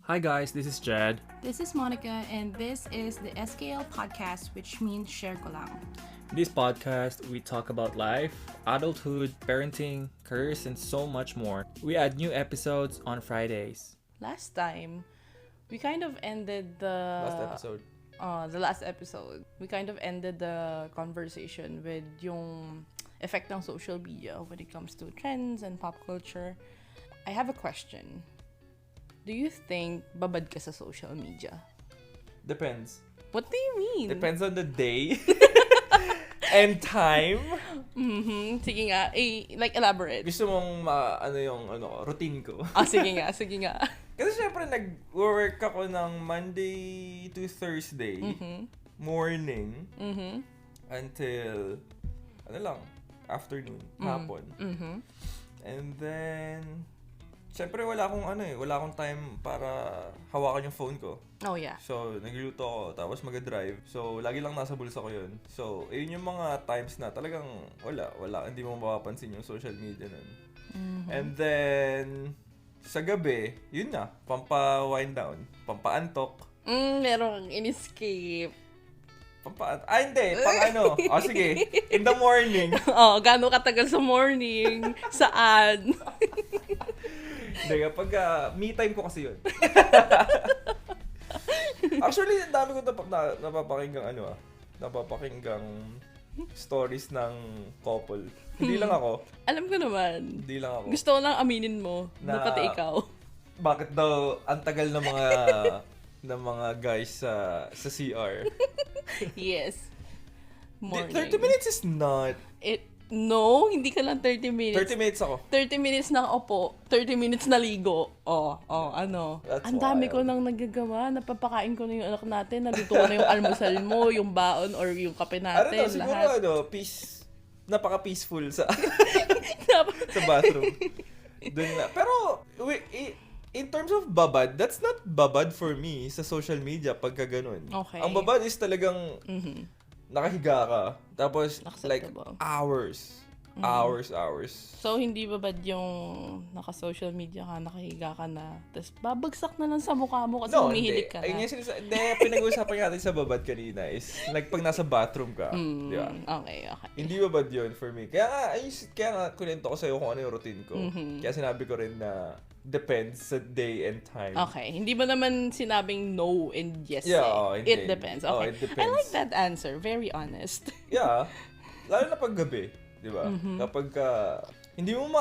Hi guys, this is Jed. This is Monica, and this is the SKL podcast, which means share ko lang. In this podcast, we talk about life, adulthood, parenting, careers, and so much more. We add new episodes on Fridays. Last time, we kind of ended the last episode. We kind of ended the conversation with yung effect ng social media when it comes to trends and pop culture. I have a question. Do you think babad ka sa social media? Depends. What do you mean? Depends on the day and time. Sige nga. Elaborate. Gusto mong routine ko. Sige nga. Kasi syempre nag-work ako ng Monday to Thursday morning until afternoon, hapon. And then syempre wala akong time para hawakan yung phone ko. Oh yeah. So, nagluto ako, tapos mag-drive. So, lagi lang nasa bulsa ko yun. So, yun yung mga times na talagang wala, hindi mo mapapansin yung social media nun. And then, sa gabi, yun na, pampa-wind down, pampa-antok. Merong in-escape. Hindi, sige, in the morning. Gaano katagal sa morning? Saan? Hindi, kapag me time ko kasi yun. Actually, ang dami ko napapakinggang stories ng couple. Hindi lang ako. Alam ko naman. Hindi lang ako. Gusto ko lang aminin mo na pati ikaw. Bakit daw ang tagal ng mga guys sa CR? Yes. Morning. 30 minutes is not. No, hindi ka lang 30 minutes. 30 minutes ako. 30 minutes na opo, 30 minutes na ligo. Ang dami ko nang nagagawa. Napapakain ko na yung anak natin. Naluto ko na yung almusal mo, yung baon, or yung kape natin. Siguro napaka-peaceful sa bathroom. Dun na. Pero, in terms of babad, that's not babad for me sa social media pagka ganun. Okay. Ang babad is talagang nakahiga ka. Tapos, Acceptable. Hours. So, hindi ba bad yung naka-social media ka, nakahiga ka na, tapos babagsak na lang sa mukha mo kasi humihilig ka na? Hindi, pinag-uusapan natin sa babad kanina is pag nasa bathroom ka. Di ba? Okay. Hindi babad yun for me. Kaya nga kunento ko sa'yo kung ano yung routine ko. Kaya sinabi ko rin na depends sa day and time. Okay. Hindi ba naman sinabing no and yes? Yeah, It depends. Okay. It depends. I like that answer. Very honest. Yeah. Lalo na pag gabi. Di ba? Kapag hindi mo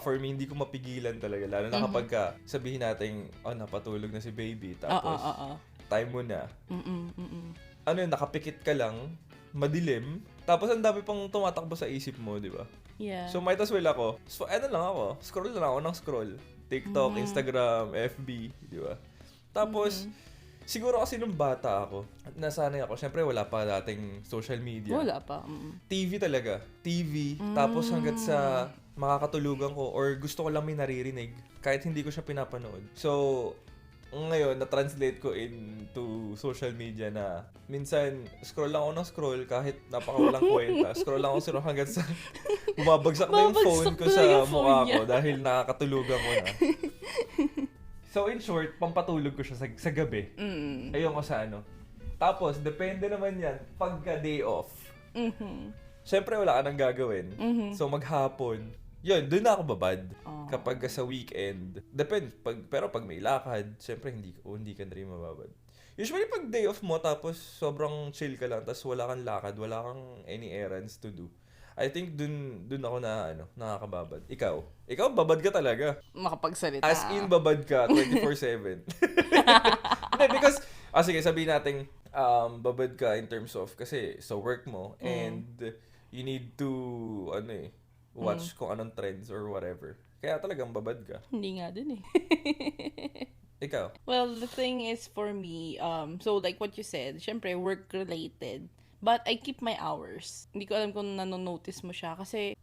for me, hindi ko mapigilan talaga. Lalo na kapag sabihin natin, napatulog na si baby. Tapos, time mo na. Nakapikit ka lang, madilim. Tapos, ang dami pang tumatakbo sa isip mo, di ba? Yeah. So, might as well ako. So, scroll lang ako ng scroll. TikTok, Instagram, FB, di ba? Tapos, siguro kasi nung bata ako, nasanay ako. Siyempre, wala pa dating social media. Wala pa. TV talaga. TV. Tapos hanggat sa makakatulugan ko or gusto ko lang may naririnig kahit hindi ko siya pinapanood. So, ngayon, na-translate ko into social media na minsan, scroll lang ako ng scroll kahit napakawalang kwenta. Scroll lang ako hanggang sa bumabagsak na yung phone ko sa mukha ko dahil nakakatulugan ko na. So, in short, pampatulog ko siya sa gabi. Ayun ko sa Tapos, depende naman yan pagka day off. Siyempre, wala ka nang gagawin. So, maghapon, yun, doon na ako babad. Kapag sa weekend. Depende. Pero pag may lakad, siyempre, hindi ka na rin mababad. Usually, pag day off mo, tapos sobrang chill ka lang, tapos wala kang lakad, wala kang any errands to do. I think dun ako nakakababad. Ikaw, babad ka talaga. Makapagsalita. As in, babad ka 24/7. Hindi, because, sige, sabihin natin, babad ka in terms of, kasi sa work mo, and you need to, watch kung anong trends or whatever. Kaya talagang babad ka. Hindi nga din eh. Ikaw? Well, the thing is for me, so like what you said, syempre work-related. But I keep my hours. Hindi ko alam kung nanonotice mo siya. Kasi,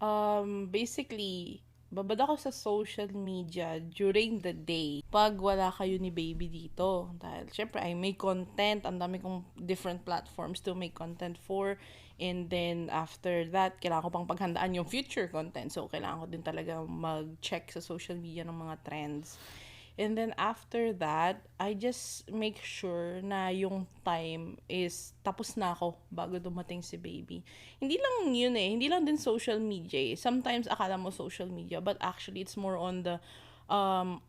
basically, babad ako sa social media during the day pag wala kayo ni baby dito. Dahil, syempre, I make content. Ang dami kong different platforms to make content for. And then, after that, kailangan ko pang paghandaan yung future content. So, kailangan ko din talaga mag-check sa social media ng mga trends. And then, after that, I just make sure na yung time is tapos na ako bago dumating si baby. Hindi lang yun hindi lang din social media Sometimes, akala mo social media, but actually, it's more on the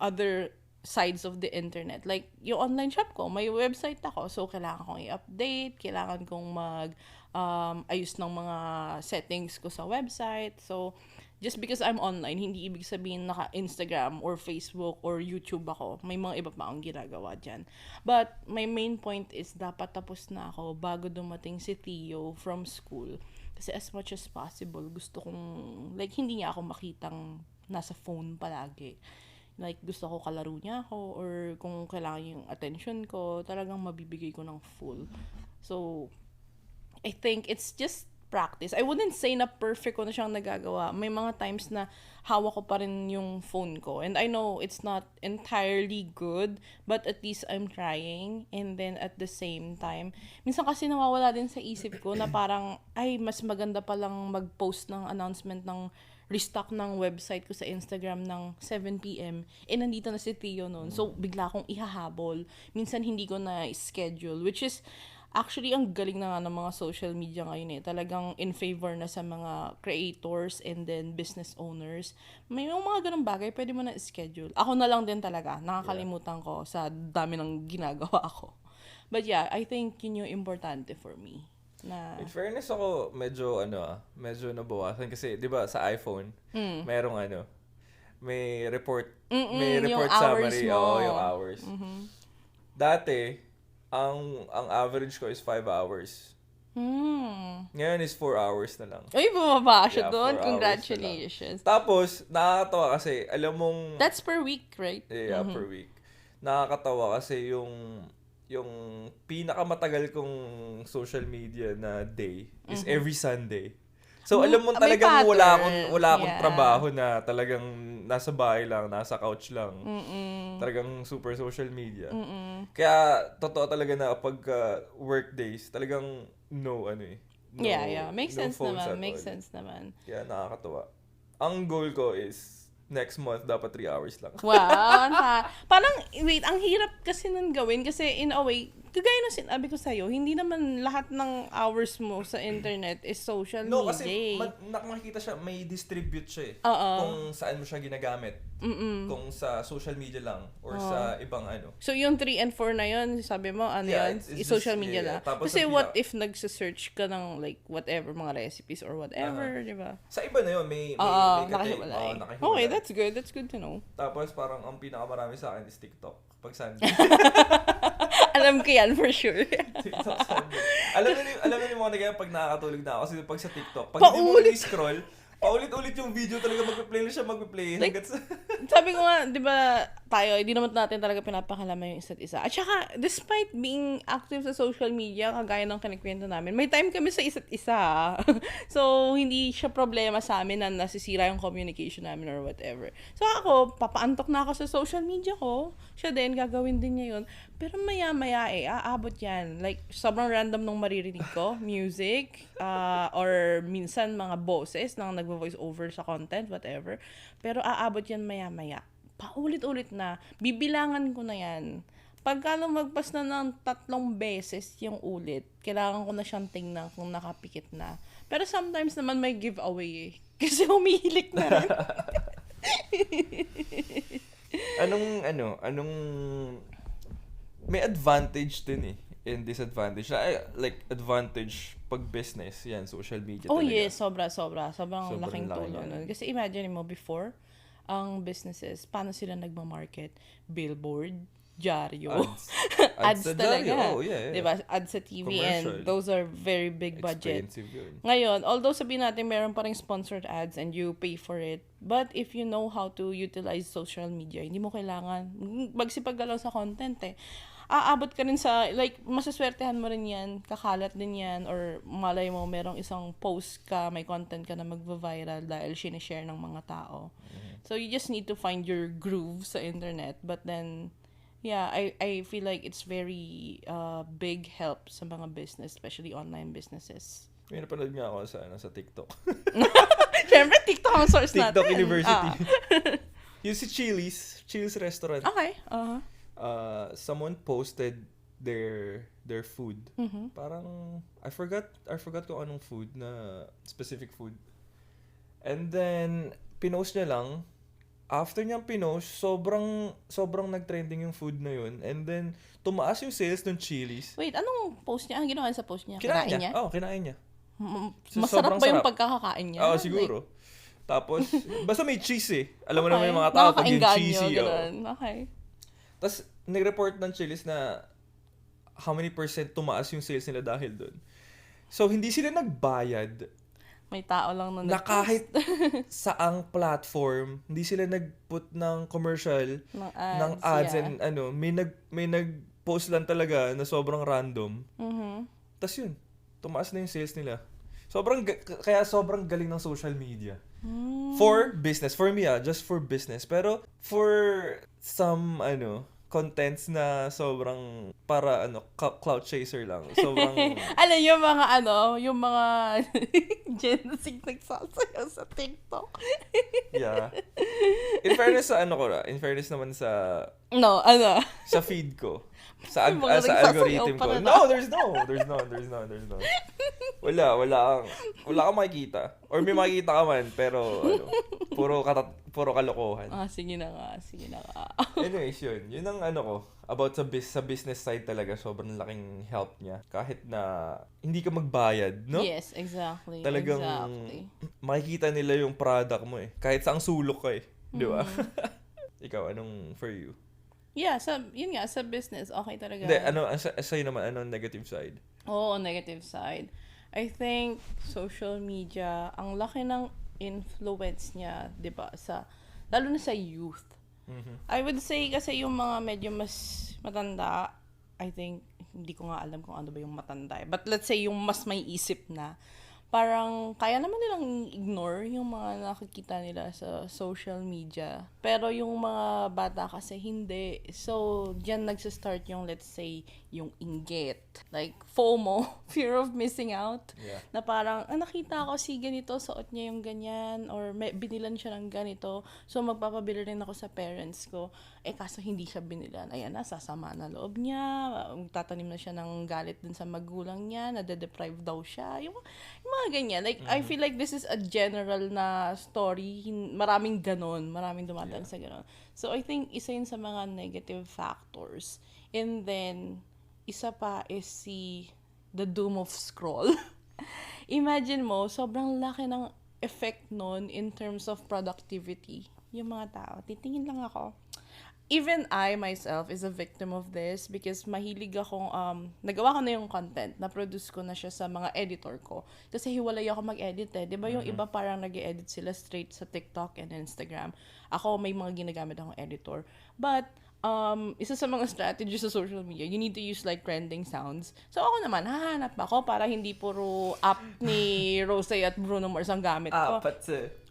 other sides of the internet. Like, yung online shop ko, may website ako. So, kailangan kong i-update, kailangan kong ayos ng mga settings ko sa website. So, just because I'm online, hindi ibig sabihin naka-Instagram or Facebook or YouTube ako. May mga iba pa akong ginagawa dyan. But, my main point is dapat tapos na ako bago dumating si Theo from school. Kasi as much as possible, gusto kong, like, hindi niya ako makitang nasa phone palagi. Like, gusto ko kalaro niya ako or kung kailangan yung attention ko, talagang mabibigay ko ng full. So, I think it's just practice. I wouldn't say na perfect ko na siyang nagagawa. May mga times na hawak ko pa rin yung phone ko. And I know it's not entirely good, but at least I'm trying. And then at the same time, minsan kasi nawawala din sa isip ko na parang, ay, mas maganda palang mag-post ng announcement ng restock ng website ko sa Instagram ng 7 p.m. Nandito na si Theo noon. So, bigla akong ihahabol. Minsan hindi ko na schedule, which is actually, ang galing na nga ng mga social media ngayon Talagang in favor na sa mga creators and then business owners. May mga ganung bagay, pwede mo na schedule. Ako na lang din talaga. Nakakalimutan ko sa dami ng ginagawa ko. But yeah, I think yun yung importante for me. In fairness ako, medyo nabawasan. Kasi, di ba, sa iPhone, merong may report summary. Yung hours. Mm-hmm. Dati, ang average ko is 5 hours. Ngayon is 4 hours na lang. Uy, bumaba siya doon. Congratulations. Tapos, nakakatawa kasi, alam mong... That's per week, right? Yeah, per week. Nakakatawa kasi yung pinakamatagal kong social media na day is every Sunday. So, alam mo talagang wala akong trabaho na talagang nasa bahay lang, nasa couch lang. Talagang super social media. Kaya, totoo talaga na pag work days, talagang no. Makes sense naman. Kaya nakakatawa. Ang goal ko is next month, dapat 3 hours lang. Wow. Parang, wait, ang hirap kasi nun gawin kasi in a way, kagaya na sinabi ko sa'yo, hindi naman lahat ng hours mo sa internet is social media. No, kasi makikita siya, may distribute siya kung saan mo siya ginagamit. Kung sa social media lang or sa ibang So, yung 3 and 4 na yun, sabi mo, yun? Social media lang. Kasi what if nagsa-search ka ng like whatever, mga recipes or whatever, di ba? Sa iba na yun, may nakahiwalay. Okay, that's good. That's good to know. Tapos parang ang pinakamarami sa akin is TikTok. Pag Sunday. Alam ko yan for sure. TikTok Sunday. Alam na yung mga nagaya pag nakakatulog na ako. Kasi pag sa TikTok, pag hindi mo i-scroll, paulit-ulit yung video talaga magpe-play na siya, like, sabi ko nga, di ba, tayo, hindi naman natin talaga pinapakalaman yung isa't isa. At saka, despite being active sa social media, kagaya ng kinikwento namin, may time kami sa isa't isa. So, hindi siya problema sa amin na nasisira yung communication namin or whatever. So, ako, papaantok na ako sa social media ko. Siya din, gagawin din niya yun. Pero maya-maya aabot yan. Like, sobrang random nung maririnig ko. Music, or minsan mga boses nang nag-voice over sa content, whatever. Pero aabot yan maya-maya. Paulit-ulit na. Bibilangan ko na yan. Pagka lumagpas na ng 3 beses yung ulit, kailangan ko na siyang tingnan kung nakapikit na. Pero sometimes naman may giveaway kasi humihilik na rin. Anong may advantage din and disadvantage. Like, advantage pag business, yan, social media talaga. Yes, sobrang laking tulong nun. Kasi imagine mo, before, ang businesses, paano sila nagmamarket? Billboard, dyaryo. Ads talaga. Diba? Ads sa TV, commercial. And those are very big budget. Expensive yun. Ngayon, although sabihin natin meron pa ring sponsored ads and you pay for it, but if you know how to utilize social media, hindi mo kailangan magsipag-galaw sa content aabot ka rin sa, like, masaswertehan mo rin yan, kakalat din yan, or malay mo, merong isang post ka, may content ka na magva-viral dahil sinishare ng mga tao. So you just need to find your groove sa internet. But then, yeah, I feel like it's very big help sa mga business, especially online businesses. May napanood nga ako sa TikTok. Siyempre, TikTok ang source natin. TikTok University. Yung si Chili's restaurant. Okay. Someone posted their food. Mm-hmm. Parang I forgot kung anong food na specific food. And then pinost niya lang. After niyang pinost, sobrang nag-trending yung food na yun. And then tumaas yung sales ng Chili's. Wait, anong post niya? Ang ginawa sa post niya? Kinain niya? Oo, kinain niya. Masarap ba yung sarap. pagkakakain niya? Oo, siguro. Tapos, basta may cheese eh. Alam mo naman yung mga tao pag yung cheesy. Okay. Tapos, nag-report ng Chili's na how many % tumaas yung sales nila dahil doon. So, hindi sila nagbayad May tao lang na kahit saang platform, hindi sila nag-put ng commercial, ng ads yeah. and may nag-post lang talaga na sobrang random. Mm-hmm. Tapos yun, tumaas na yung sales nila. Kaya sobrang galing ng social media. For business. For me, just for business. Pero for some, contents na sobrang para clout chaser lang. Sobrang Alam yung mga Gen Z nagsasayaw sa TikTok. yeah. In fairness in fairness naman sa sa feed ko. Sa algorithm ko. No, there's none. Wala kang makikita. Or may makikita ka man, pero puro kalokohan. Sige na nga. Anyways, yun ang about sa business side talaga, sobrang laking help niya. Kahit na hindi ka magbayad, no? Yes, exactly. Talagang makikita nila yung product mo eh. Kahit saang sulok ka eh. Di ba? Ikaw, anong for you? Yeah, yun nga, sa business, okay talaga. Hindi, sa'yo naman, anong negative side? Oo, negative side. I think social media, ang laki ng influence niya, di ba, lalo na sa youth. Mm-hmm. I would say kasi yung mga medyo mas matanda, I think, hindi ko nga alam kung ano ba yung matanda. But let's say yung mas may isip na, parang kaya naman nilang ignore yung mga nakikita nila sa social media. Pero yung mga bata kasi hindi. So, diyan nagsistart yung, let's say, yung inggit. Like, FOMO, fear of missing out. Yeah. Na parang, nakita ko si ganito, suot niya yung ganyan, or binilan siya ng ganito. So, magpapabili rin ako sa parents ko. Kaso hindi siya binilan. Ayan na, sasama na loob niya. Tatanim na siya ng galit dun sa magulang niya. Nade-deprive daw siya. Yung mga ganyan. Like, I feel like this is a general na story. Maraming ganon. Maraming dumadaan sa ganon. So, I think isa yun sa mga negative factors. And then, isa pa is the doom of scroll. Imagine mo, sobrang laki ng effect nun in terms of productivity. Yung mga tao, titingin lang ako. Even I, myself, is a victim of this because mahilig akong, nagawa ko na yung content, na-produce ko na siya sa mga editor ko. Kasi hiwalay ako mag-edit eh. Diba yung iba parang nag-edit sila straight sa TikTok and Instagram. Ako, may mga ginagamit akong editor. But, isa sa mga strategies sa social media, you need to use like trending sounds. So ako naman, hahanap ako para hindi puro app ni Rose at Bruno Mars ang gamit ko.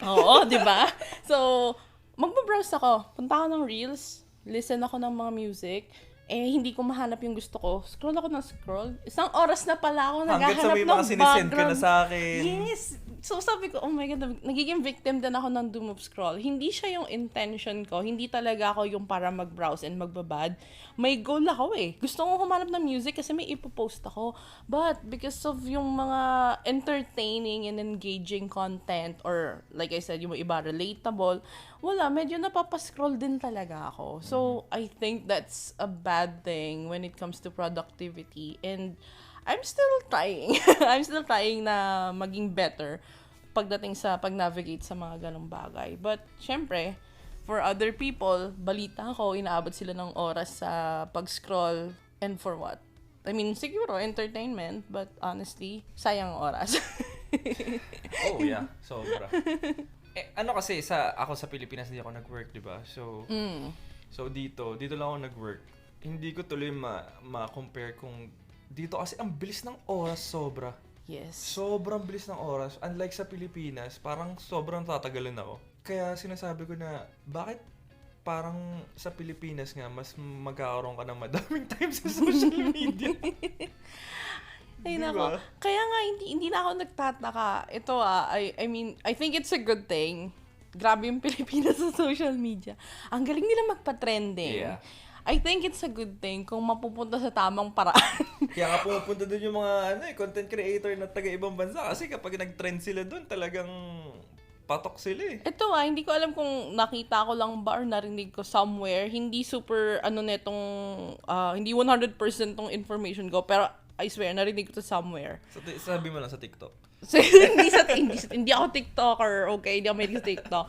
Oo, di ba? So, magbabrowse ako. Punta ako ng Reels, listen ako ng mga music, hindi ko mahanap yung gusto ko. Scroll ako ng scroll. Isang oras na pala ako naghahanap ng background. Hanggat sa may mga sinisend ka na sa akin. Yes! So sabi ko, oh my God, nagiging victim din ako ng doom of scroll. Hindi siya yung intention ko. Hindi talaga ako yung para mag-browse and magbabad. May goal ako eh. Gusto ko humanap ng music kasi may ipopost ako. But because of yung mga entertaining and engaging content or like I said, yung iba relatable, wala, medyo napapascroll din talaga ako. So, I think that's a bad thing when it comes to productivity. And I'm still trying. I'm still trying na maging better pagdating sa pag-navigate sa mga ganong bagay. But, syempre, for other people, balita ko, inaabot sila ng oras sa pag-scroll. And for what? I mean, siguro, entertainment. But, honestly, sayang oras. Oh, yeah. Sobra. Kasi, ako sa Pilipinas, hindi ako nag-work, di ba? So, so dito lang ako nag-work. Hindi ko tuloy ma-compare kung dito kasi ang bilis ng oras sobra. Yes. Sobrang bilis ng oras. Unlike sa Pilipinas, parang sobrang tatagalan ako. Kaya sinasabi ko na, bakit parang sa Pilipinas nga, mas magkakaroon ka ng madaming time sa social media? Ay, nako. Kaya nga, hindi na ako nagtataka. Ito I mean, I think it's a good thing. Grabe yung Pilipinas sa social media. Ang galing nila magpa-trending. Yeah. I think it's a good thing kung mapupunta sa tamang paraan. Kaya nga pumupunta doon yung mga content creator na taga-ibang bansa. Kasi kapag nag-trend sila doon, talagang patok sila eh. Ito hindi ko alam kung nakita ko lang ba or narinig ko somewhere. Hindi super, netong, hindi 100% tong information ko. Pero I swear, narinig ko to somewhere. Sabi mo lang sa TikTok. So, hindi ako TikToker, okay? Hindi ako mahilig sa TikTok.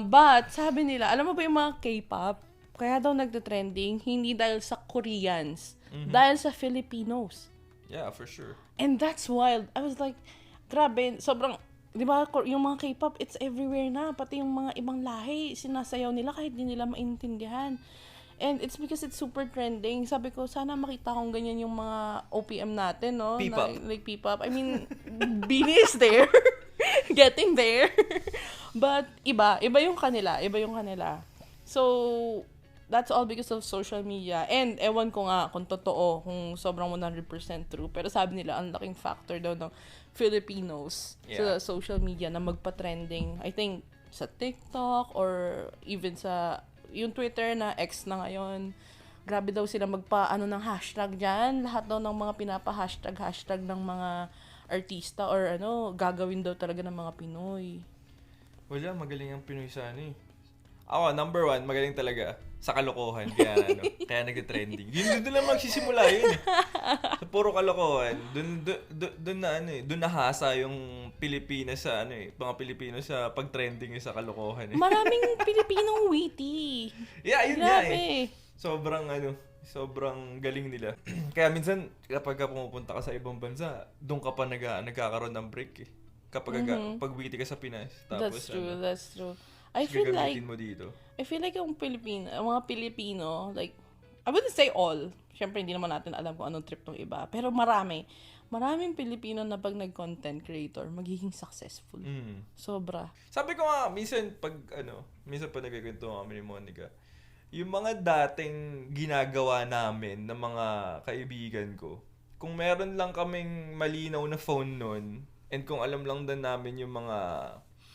But, sabi nila, alam mo ba yung mga K-pop? Kaya daw nagte-trending, hindi dahil sa Koreans, dahil sa Filipinos. Yeah, for sure. And that's wild. I was like, grabe, sobrang, di ba, yung mga K-pop, it's everywhere na. Pati yung mga ibang lahi, sinasayaw nila kahit di nila maintindihan. And it's because it's super trending. Sabi ko, sana makita kong ganyan yung mga OPM natin, no? P-pop. Like P-pop. I mean, Beanie is there. Getting there. But, iba yung kanila. So, that's all because of social media. And, ewan ko nga kung totoo, kung sobrang 100% true. Pero sabi nila, ang laking factor daw ng Filipinos sa social media na magpa-trending. I think, sa TikTok or even sa yung Twitter na X na ngayon. Grabe daw sila ng hashtag dyan. Lahat daw ng mga pinapa-hashtag ng mga artista or gagawin daw talaga ng mga Pinoy. Wala, magaling ang Pinoy sa Ako, number 1, magaling talaga sa kalokohan. Kaya kaya nag-trending. Doon lang magsisimula yun. Sa puro kalokohan. Doon nahasa yung Pilipinas sa mga Pilipino sa pag-trending sa kalokohan. Maraming Pilipinong witty. Yeah, yun nga Grabe. Sobrang galing nila. Kaya minsan, kapag pumupunta ka sa ibang bansa, doon ka pa nagkakaroon ng break eh. Kapag pag-witty ka sa Pinas. Tapos, That's true. I feel like mo dito. yung mga Pilipino, like, I wouldn't say all. Siyempre, hindi naman natin alam kung anong trip ng iba. Pero maraming Pilipino na pag nag-content creator, magiging successful. Sobra. Sabi ko nga, minsan pa nagkikwento kami ni Monica, yung mga dating ginagawa namin ng mga kaibigan ko, kung meron lang kaming malinaw na phone nun, and kung alam lang din namin yung mga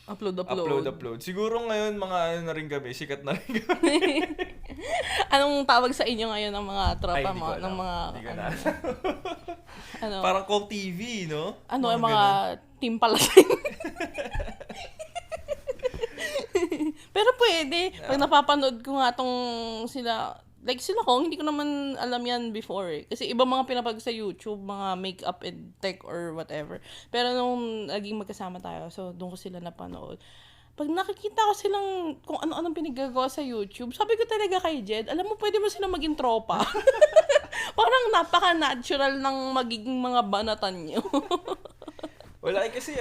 upload. Siguro ngayon, mga na rin kami, sikat na rin kami. Anong tawag sa inyo ngayon ng mga tropa mo? Ng mga, Parang Call TV, no? Yung mga team palasing. Pero pwede. Pag napapanood ko nga sila Kong, hindi ko naman alam yan before eh. Kasi iba mga pinapag sa YouTube, mga makeup and tech or whatever. Pero nung naging magkasama tayo, so doon ko sila napanood. Pag nakikita ko silang kung ano-anong pinagagawa sa YouTube, sabi ko talaga kay Jed, alam mo, pwede mo silang maging tropa. Parang napaka-natural ng magiging mga banatan nyo. Wala kasi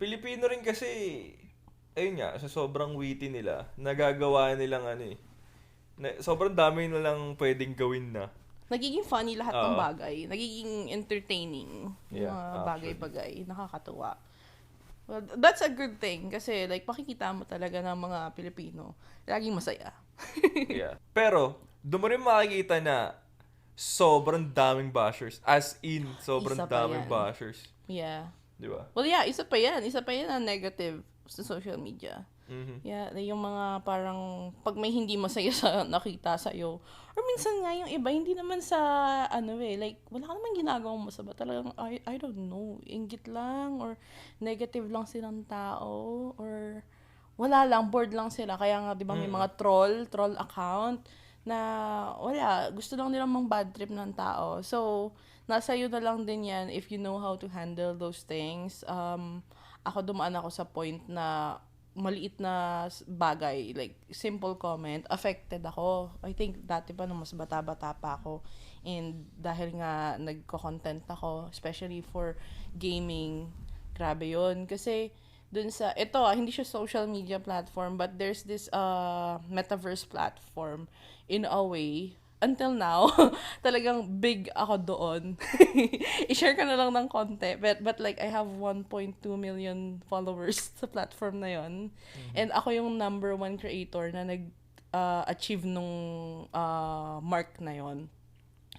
Pilipino rin kasi, ayun nga, sa sobrang witty nila, nagagawa nilang sobrang dami na lang pwedeng gawin na. Nagiging funny lahat ng bagay. Nagiging entertaining. Yeah, mga bagay-bagay. Nakakatuwa. Well, that's a good thing. Kasi, pakikita mo talaga ng mga Pilipino. Laging masaya. Yeah. Pero, doon mo rin makikita na sobrang daming bashers. As in, sobrang daming bashers. Yeah. Di ba? Well, yeah. Isa pa yan ang negative sa social media. Yeah, yung mga parang pag may hindi masaya sa nakita sa'yo. Or minsan nga yung iba, hindi naman sa wala ka naman ginagawang masama. Talagang, I don't know, inggit lang or negative lang silang tao or wala lang, bored lang sila. Kaya nga, di ba, may mga troll account na wala, gusto lang nilang mang bad trip ng tao. So, nasa iyo na lang din yan if you know how to handle those things. Ako dumaan ako sa point na maliit na bagay, like simple comment, affected ako. I think dati pa nung mas bata-bata pa ako, and dahil nga nagko-content ako, especially for gaming, grabe yun. Kasi dun sa, hindi siya social media platform, but there's this metaverse platform in a way until now, talagang big ako doon. I-share ko na lang ng konti. But like, I have 1.2 million followers sa platform na yon. And ako yung number 1 creator na achieve nung mark na yon.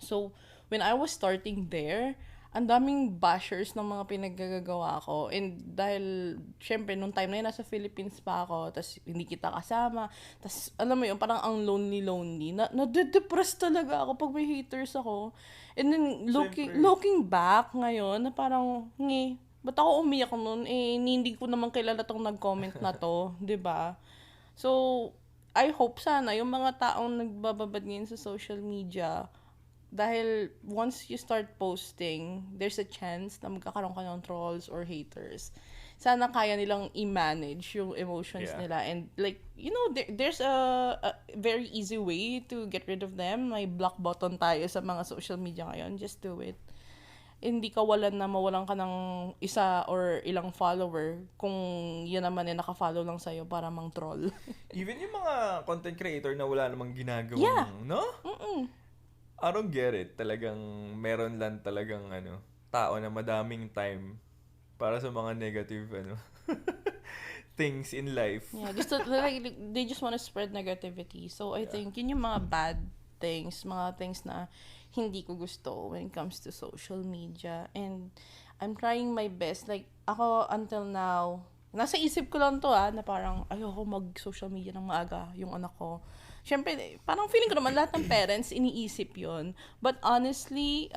So, when I was starting there, ang daming bashers ng mga pinaggagawa ko. And dahil, syempre, nung time na yun, nasa Philippines pa ako, tas hindi kita kasama, tas alam mo yun, parang ang lonely. Na-depress talaga ako pag may haters ako. And then, looking back ngayon, na parang, ba't ako umiyak nun? Hindi ko naman kilala tong nag-comment na to, 'di ba? So, I hope sana, yung mga taong nagbababad ngayon sa social media, dahil once you start posting, there's a chance na magkakaroon ka ng trolls or haters. Sana kaya nilang i-manage yung emotions nila. And like, there's a very easy way to get rid of them. May block button tayo sa mga social media ngayon. Just do it. Hindi ka mawalan ka ng isa or ilang follower kung yun naman naka-follow lang sa'yo para mang troll. Even yung mga content creator na wala namang ginagawa, no? I don't get it. Talagang meron lang talagang tao na madaming time para sa mga negative things in life. Yeah, they just want to spread negativity. So I think yun yung mga bad things, mga things na hindi ko gusto when it comes to social media. And I'm trying my best. Like, ako until now, nasa isip ko lang to na parang ayoko mag-social media ng maaga yung anak ko. Siyempre, parang feeling ko naman lahat ng parents iniisip yon. But honestly,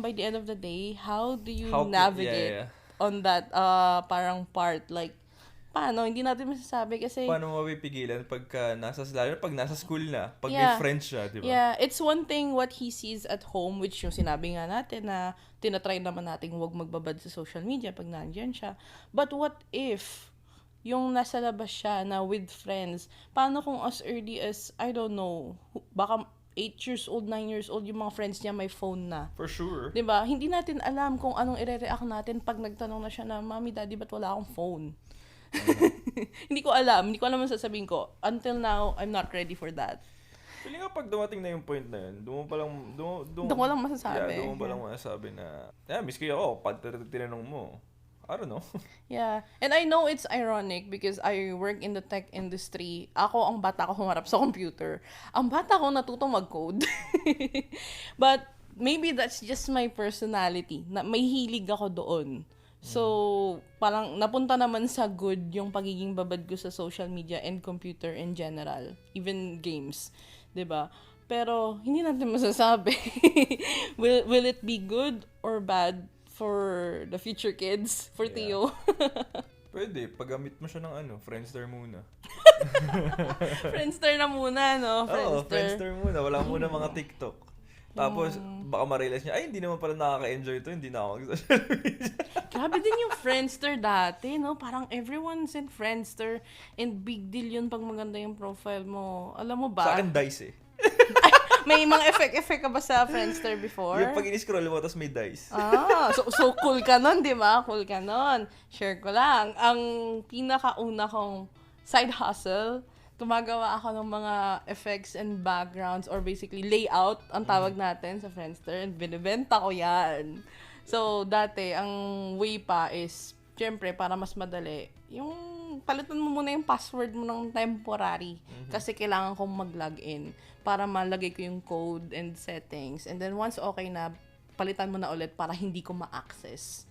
by the end of the day, how do you navigate on that parang part? Like, paano? Hindi natin masasabi kasi... Paano mapipigilan lalo pag nasa school na, pag may friends siya, di ba? Yeah, it's one thing what he sees at home, which yung sinabi nga natin na tinatry naman natin huwag magbabad sa social media pag nandiyan siya. But what if yung nasa labas siya na with friends, paano kung as early as, I don't know, baka 8 years old, 9 years old, yung mga friends niya may phone na. For sure. Diba? Hindi natin alam kung anong ire-react natin pag nagtanong na siya na, Mommy, Daddy, ba't wala akong phone? Hindi ko alam ang sasabihin ko. Until now, I'm not ready for that. Feeling nga pag dumating na yung point na yun, doon mo lang masasabi. Yeah, doon mo lang masasabi na, miss ko ako, pag tinanong mo. I don't know. Yeah. And I know it's ironic because I work in the tech industry. Ako, ang bata ko humarap sa computer. Ang bata ko natutong mag-code. But maybe that's just my personality. Na may hilig ako doon. So, parang napunta naman sa good yung pagiging babad ko sa social media and computer in general. Even games. 'Di ba? Pero, hindi natin masasabi. Will it be good or bad for the future kids, for Theo? Pwede, paggamit mo siya ng Friendster muna. Friendster na muna, no? Oo, Friendster muna. Wala muna mga TikTok. Tapos, baka ma-realize niya, hindi naman pala nakaka-enjoy ito, hindi na ako mag-social media. Grabe din yung Friendster dati, no? Parang everyone's in Friendster and big deal yun pag maganda yung profile mo. Alam mo ba? Sa akin, dice May mga effect ka ba sa Friendster before? Yung pag in-scroll mo, tapos may dice. So cool ka nun, di ba? Cool ka nun. Share ko lang. Ang pinakauna kong side hustle, gumagawa ako ng mga effects and backgrounds or basically layout, ang tawag natin sa Friendster, and binibenta ko yan. So, dati, ang way pa is, syempre, para mas madali, yung palitan mo muna yung password mo ng temporary kasi kailangan kong mag-login para malagay ko yung code and settings. And then once okay na, palitan mo na ulit para hindi ko ma-access.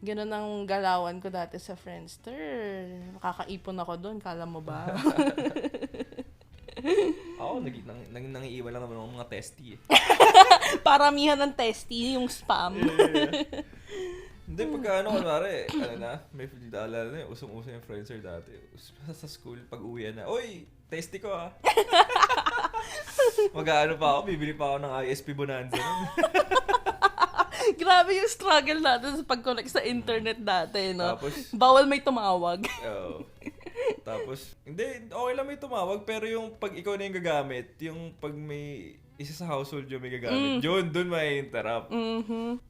Ganun ang galawan ko dati sa Friendster. Nakakaipon ako doon, kala mo ba? Ako, nangiiwan lang naman ng mga testy Paramihan ng testy, yung spam. Hindi, pagka kunwari, may alala na usong-uso yung Friendster dati. Sa school, pag-uwian na, oy, testy ko Mag-aano pa ako, bibili pa ako ng ISP Bonanza. Grabe yung struggle natin sa pag-connect sa internet dati, no? Tapos, bawal may tumawag. Oo. Tapos, hindi, okay lang may tumawag, pero yung pag ikaw na yung gagamit, yung pag may isa sa household yung may gagamit, yun, dun may interrupt.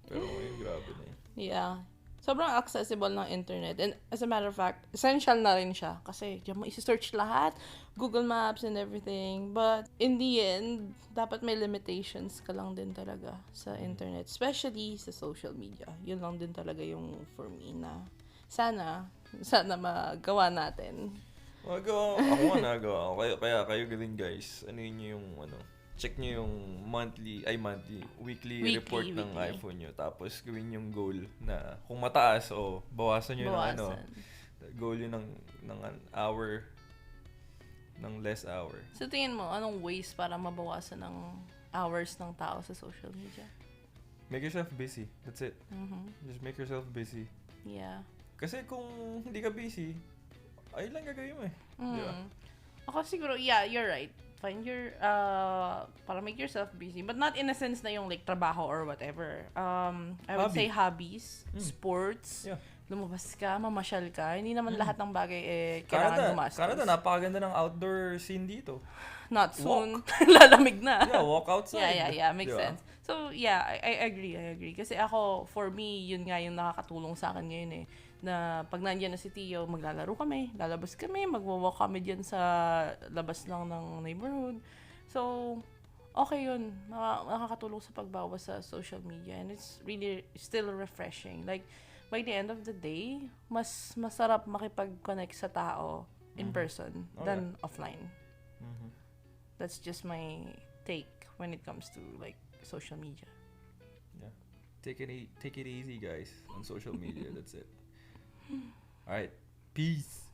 Pero ngayon, grabe na yun. Yeah. sobrang accessible ng internet. And as a matter of fact, essential na rin siya. Kasi diyan mo isi-search lahat, Google Maps and everything. But in the end, dapat may limitations ka lang din talaga sa internet. Especially sa social media. Yun lang din talaga yung for me na sana magawa natin. Ako nga nagawa. Kaya kayo galing guys. Ano yun yung check nyo yung weekly report ng iPhone nyo. Tapos gawin yung goal na kung mataas bawasan nyo ng goal yun ng an hour, ng less hour. So tingin mo, anong ways para mabawasan ng hours ng tao sa social media? Make yourself busy. That's it. Mm-hmm. Just make yourself busy. Yeah. Kasi kung hindi ka busy, ayun lang gagawin mo eh. Diba? Ako siguro, yeah, you're right. Find your, para make yourself busy. But not in a sense na yung like trabaho or whatever. I would say hobbies, sports, lumabas ka, mamasyal ka. Hindi naman lahat ng bagay kailangan gumastos. Canada, napakaganda ng outdoor scene dito. Not soon. Lalamig na. Yeah, walk outside. Yeah. Makes sense. So, yeah, I agree. Kasi ako, for me, yun nga yung nakakatulong sa akin ngayon eh. Na pag nandiyan na si Tio, maglalaro kami, lalabas kami, magwa-walk kami dyan sa labas lang ng neighborhood. So, okay yun. Nakakatulong sa pagbawas sa social media. And it's really still refreshing. Like, by the end of the day, mas masarap makipag-connect sa tao in person than offline. Mm-hmm. That's just my take when it comes to like social media. Yeah. Take it easy, guys, on social media. That's it. All right. Peace.